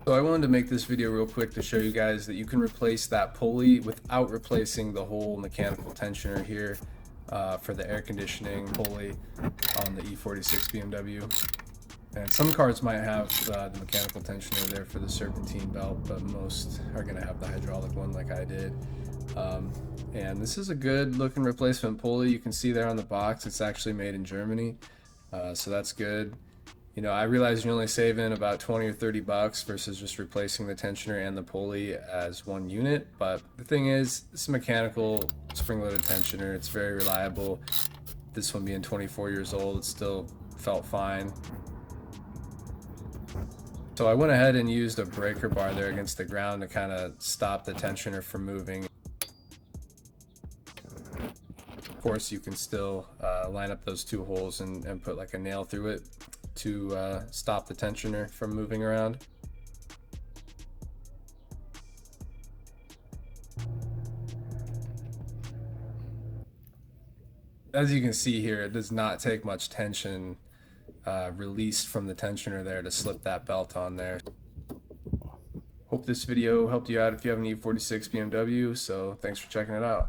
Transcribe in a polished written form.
So I wanted to make this video real quick to show you guys that you can replace that pulley without replacing the whole mechanical tensioner here for the air conditioning pulley on the E46 BMW. And some cars might have the mechanical tensioner there for the serpentine belt, but most are going to have the hydraulic one like I did. And this is a good looking replacement pulley. You can see there on the box it's actually made in Germany, so that's good. You know, I realize you're only saving about 20 or 30 bucks versus just replacing the tensioner and the pulley as one unit, but the thing is, this mechanical spring-loaded tensioner, it's very reliable. This one being 24 years old, it still felt fine. So I went ahead and used a breaker bar there against the ground to kind of stop the tensioner from moving. Of course, you can still line up those two holes and put like a nail through it to stop the tensioner from moving around. As you can see here, it does not take much tension released from the tensioner there to slip that belt on there. Hope this video helped you out if you have an E46 BMW, so thanks for checking it out.